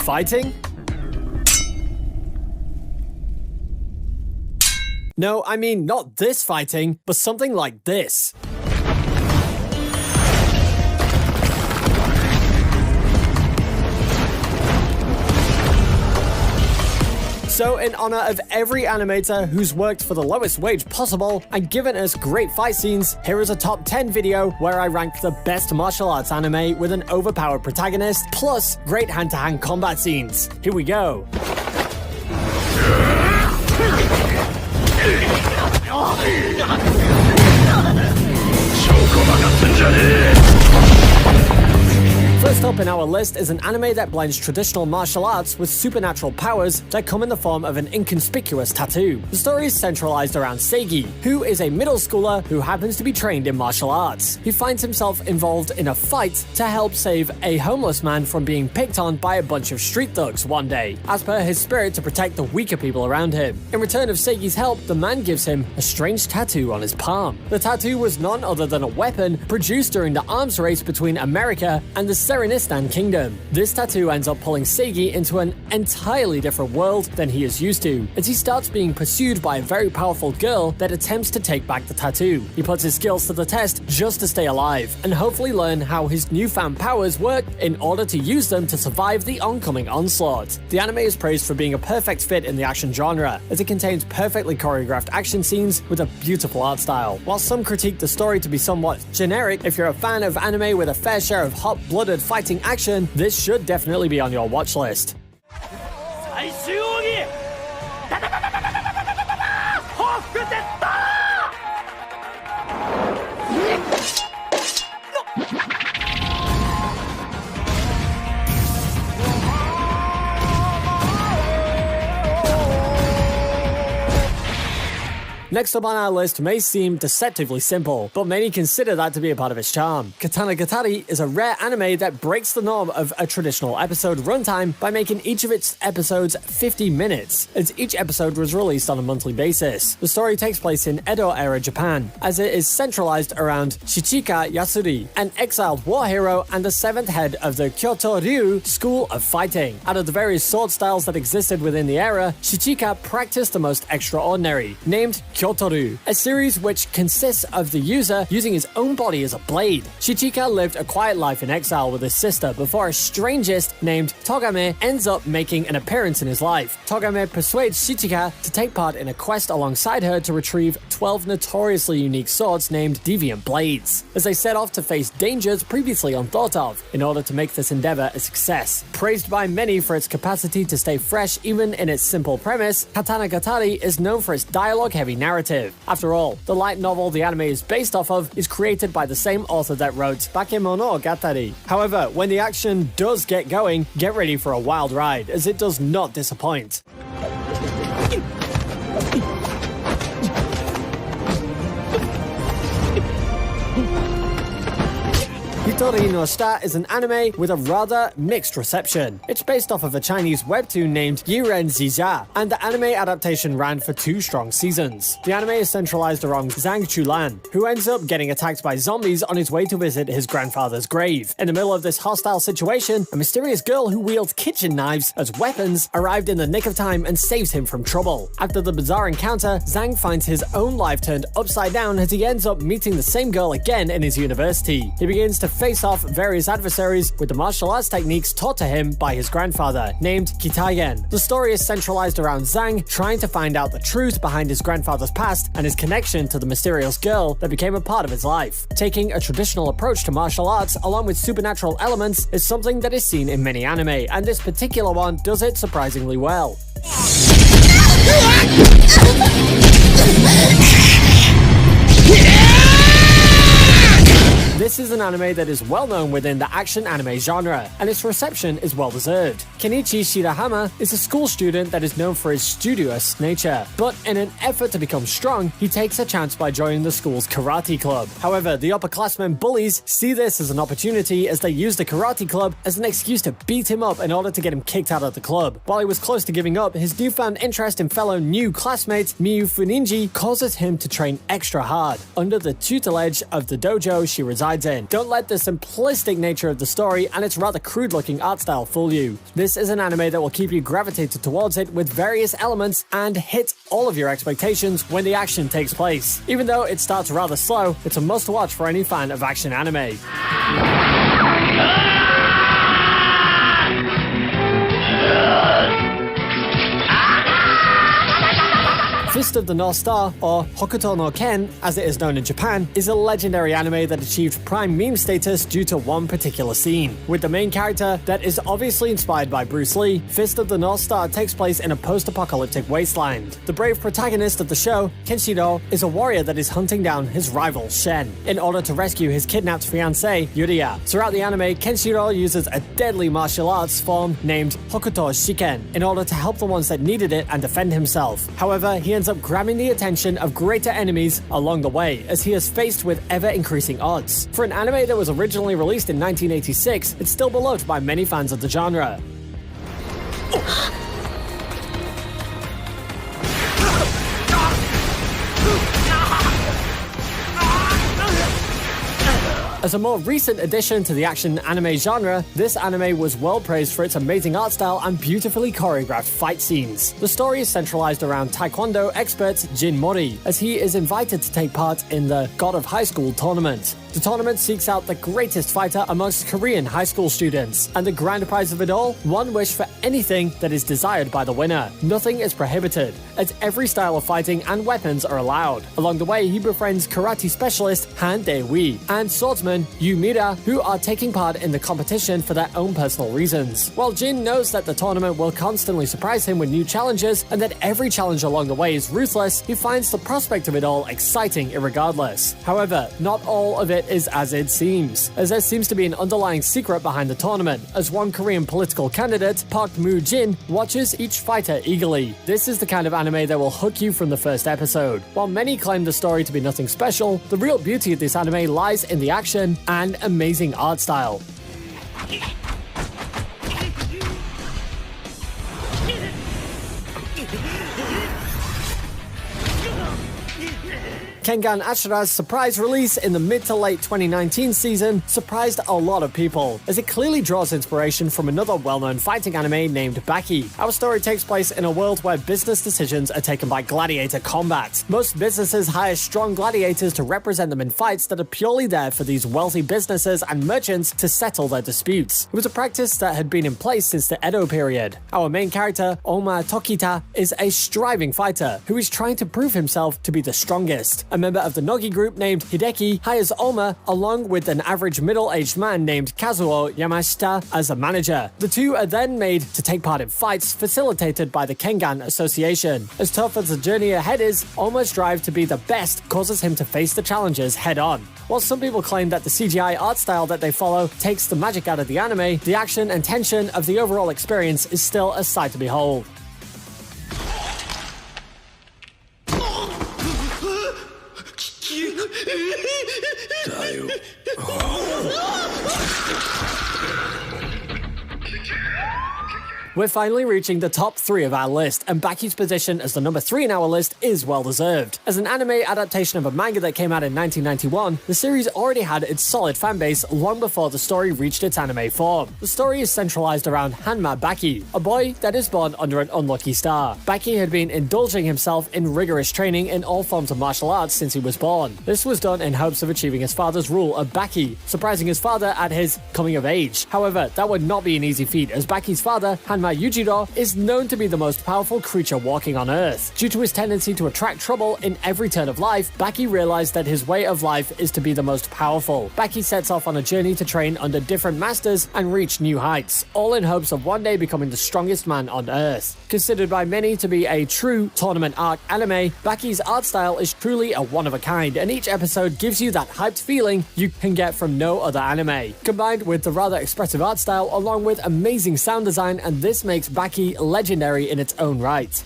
fighting? No, I mean not this fighting, but something like this. So in honor of every animator who's worked for the lowest wage possible and given us great fight scenes, here is a top 10 video where I rank the best martial arts anime with an overpowered protagonist, plus great hand-to-hand combat scenes. Here we go. First up in our list is an anime that blends traditional martial arts with supernatural powers that come in the form of an inconspicuous tattoo. The story is centralized around Seigi, who is a middle schooler who happens to be trained in martial arts. He finds himself involved in a fight to help save a homeless man from being picked on by a bunch of street thugs one day, as per his spirit to protect the weaker people around him. In return of Seigi's help, the man gives him a strange tattoo on his palm. The tattoo was none other than a weapon produced during the arms race between America and the Serenistan Kingdom. This tattoo ends up pulling Seigi into an entirely different world than he is used to, as he starts being pursued by a very powerful girl that attempts to take back the tattoo. He puts his skills to the test just to stay alive, and hopefully learn how his newfound powers work in order to use them to survive the oncoming onslaught. The anime is praised for being a perfect fit in the action genre, as it contains perfectly choreographed action scenes with a beautiful art style. While some critique the story to be somewhat generic, if you're a fan of anime with a fair share of hot-blooded fighting action, this should definitely be on your watch list. Next up on our list may seem deceptively simple, but many consider that to be a part of its charm. Katana Gatari is a rare anime that breaks the norm of a traditional episode runtime by making each of its episodes 50 minutes, as each episode was released on a monthly basis. The story takes place in Edo-era Japan, as it is centralized around Shichika Yasuri, an exiled war hero and the seventh head of the Kyoto Ryu School of Fighting. Out of the various sword styles that existed within the era, Shichika practiced the most extraordinary, named Kyoto-ryu, a series which consists of the user using his own body as a blade. Shichika lived a quiet life in exile with his sister before a strangest named Togame ends up making an appearance in his life. Togame persuades Shichika to take part in a quest alongside her to retrieve 12 notoriously unique swords named Deviant Blades, as they set off to face dangers previously unthought of in order to make this endeavor a success. Praised by many for its capacity to stay fresh even in its simple premise, Katana Gatari is known for its dialogue-heavy narrative. After all, the light novel the anime is based off of is created by the same author that wrote Bakemono Gatari. However, when the action does get going, get ready for a wild ride, as it does not disappoint. Hitori no Shita is an anime with a rather mixed reception. It's based off of a Chinese webtoon named Yiren Zija, and the anime adaptation ran for 2 strong seasons. The anime is centralized around Zhang Chulan, who ends up getting attacked by zombies on his way to visit his grandfather's grave. In the middle of this hostile situation, a mysterious girl who wields kitchen knives as weapons arrived in the nick of time and saves him from trouble. After the bizarre encounter, Zhang finds his own life turned upside down as he ends up meeting the same girl again in his university. He begins to face off various adversaries with the martial arts techniques taught to him by his grandfather, named Kitagen. The story is centralized around Zhang trying to find out the truth behind his grandfather's past and his connection to the mysterious girl that became a part of his life. Taking a traditional approach to martial arts along with supernatural elements is something that is seen in many anime, and this particular one does it surprisingly well. This is an anime that is well known within the action anime genre, and its reception is well deserved. Kenichi Shirahama is a school student that is known for his studious nature, but in an effort to become strong, he takes a chance by joining the school's karate club. However, the upperclassmen bullies see this as an opportunity as they use the karate club as an excuse to beat him up in order to get him kicked out of the club. While he was close to giving up, his newfound interest in fellow new classmate Miyu Funinji causes him to train extra hard under the tutelage of the dojo she resides in. in. Don't let the simplistic nature of the story and its rather crude-looking art style fool you. This is an anime that will keep you gravitated towards it with various elements and hit all of your expectations when the action takes place. Even though it starts rather slow, it's a must-watch for any fan of action anime. Fist of the North Star, or Hokuto no Ken, as it is known in Japan, is a legendary anime that achieved prime meme status due to one particular scene. With the main character that is obviously inspired by Bruce Lee, Fist of the North Star takes place in a post-apocalyptic wasteland. The brave protagonist of the show, Kenshiro, is a warrior that is hunting down his rival, Shen, in order to rescue his kidnapped fiancée, Yuria. Throughout the anime, Kenshiro uses a deadly martial arts form named Hokuto Shiken in order to help the ones that needed it and defend himself. However, he ends up grabbing the attention of greater enemies along the way, as he is faced with ever-increasing odds. For an anime that was originally released in 1986, it's still beloved by many fans of the genre. As a more recent addition to the action anime genre, this anime was well praised for its amazing art style and beautifully choreographed fight scenes. The story is centralized around Taekwondo expert Jin Mori, as he is invited to take part in the God of High School tournament. The tournament seeks out the greatest fighter amongst Korean high school students, and the grand prize of it all, one wish for anything that is desired by the winner. Nothing is prohibited, as every style of fighting and weapons are allowed. Along the way, he befriends karate specialist Han Dae-wi and swordsman Yu Mira, who are taking part in the competition for their own personal reasons. While Jin knows that the tournament will constantly surprise him with new challenges, and that every challenge along the way is ruthless, he finds the prospect of it all exciting irregardless. However, not all of it is as it seems, as there seems to be an underlying secret behind the tournament, as one Korean political candidate, Park Moo-jin, watches each fighter eagerly. This is the kind of anime that will hook you from the first episode. While many claim the story to be nothing special, the real beauty of this anime lies in the action and amazing art style. Kengan Ashura's surprise release in the mid to late 2019 season surprised a lot of people, as it clearly draws inspiration from another well-known fighting anime named Baki. Our story takes place in a world where business decisions are taken by gladiator combat. Most businesses hire strong gladiators to represent them in fights that are purely there for these wealthy businesses and merchants to settle their disputes. It was a practice that had been in place since the Edo period. Our main character, Oma Tokita, is a striving fighter who is trying to prove himself to be the strongest. A member of the Nogi group named Hideki hires Oma along with an average middle-aged man named Kazuo Yamashita as a manager. The two are then made to take part in fights facilitated by the Kengan Association. As tough as the journey ahead is, Oma's drive to be the best causes him to face the challenges head-on. While some people claim that the CGI art style that they follow takes the magic out of the anime, the action and tension of the overall experience is still a sight to behold. We're finally reaching the top 3 of our list, and Baki's position as the number 3 in our list is well deserved. As an anime adaptation of a manga that came out in 1991, the series already had its solid fanbase long before the story reached its anime form. The story is centralized around Hanma Baki, a boy that is born under an unlucky star. Baki had been indulging himself in rigorous training in all forms of martial arts since he was born. This was done in hopes of achieving his father's rule of Baki, surprising his father at his coming of age. However, that would not be an easy feat, as Baki's father, Hanma Yujiro, is known to be the most powerful creature walking on Earth. Due to his tendency to attract trouble in every turn of life, Baki realized that his way of life is to be the most powerful. Baki sets off on a journey to train under different masters and reach new heights, all in hopes of one day becoming the strongest man on Earth. Considered by many to be a true tournament arc anime, Baki's art style is truly a one-of-a-kind, and each episode gives you that hyped feeling you can get from no other anime. Combined with the rather expressive art style along with amazing sound design, and this makes Baki legendary in its own right.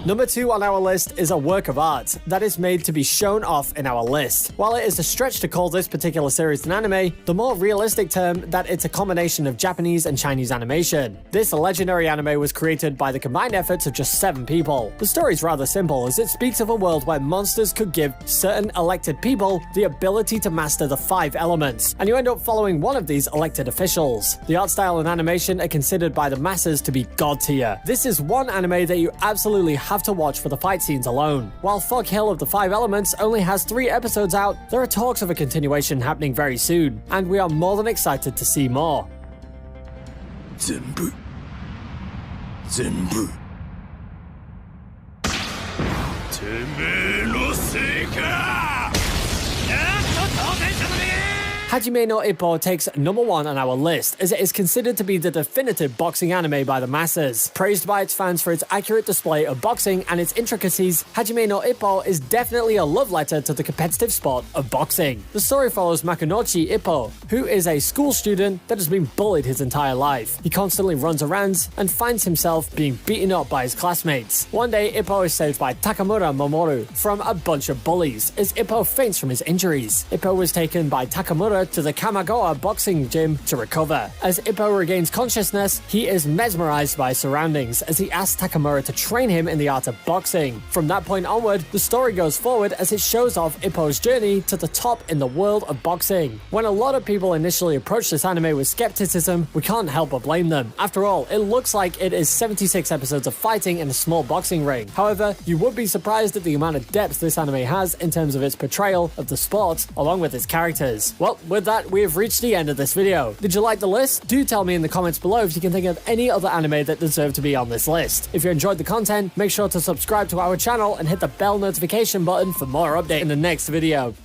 Number 2 on our list is a work of art that is made to be shown off in our list. While it is a stretch to call this particular series an anime, the more realistic term that it's a combination of Japanese and Chinese animation. This legendary anime was created by the combined efforts of just 7 people. The story's rather simple, as it speaks of a world where monsters could give certain elected people the ability to master the 5 elements, and you end up following one of these elected officials. The art style and animation are considered by the masses to be god tier. This is one anime that you absolutely have to watch for the fight scenes alone. While Fog Hill of the 5 Elements only has 3 episodes out, there are talks of a continuation happening very soon, and we are more than excited to see more. 全部てめえのせいか。やっと当選者のね。 Hajime no Ippo takes number 1 on our list, as it is considered to be the definitive boxing anime by the masses. Praised by its fans for its accurate display of boxing and its intricacies, Hajime no Ippo is definitely a love letter to the competitive sport of boxing. The story follows Makunochi Ippo, who is a school student that has been bullied his entire life. He constantly runs around and finds himself being beaten up by his classmates. One day, Ippo is saved by Takamura Mamoru from a bunch of bullies, as Ippo faints from his injuries. Ippo was taken by Takamura to the Kamigawa boxing gym to recover. As Ippo regains consciousness, he is mesmerized by his surroundings as he asks Takamura to train him in the art of boxing. From that point onward, the story goes forward as it shows off Ippo's journey to the top in the world of boxing. When a lot of people initially approach this anime with skepticism, we can't help but blame them. After all, it looks like it is 76 episodes of fighting in a small boxing ring. However, you would be surprised at the amount of depth this anime has in terms of its portrayal of the sport, along with its characters. Well, with that, we have reached the end of this video. Did you like the list? Do tell me in the comments below if you can think of any other anime that deserve to be on this list. If you enjoyed the content, make sure to subscribe to our channel and hit the bell notification button for more updates in the next video.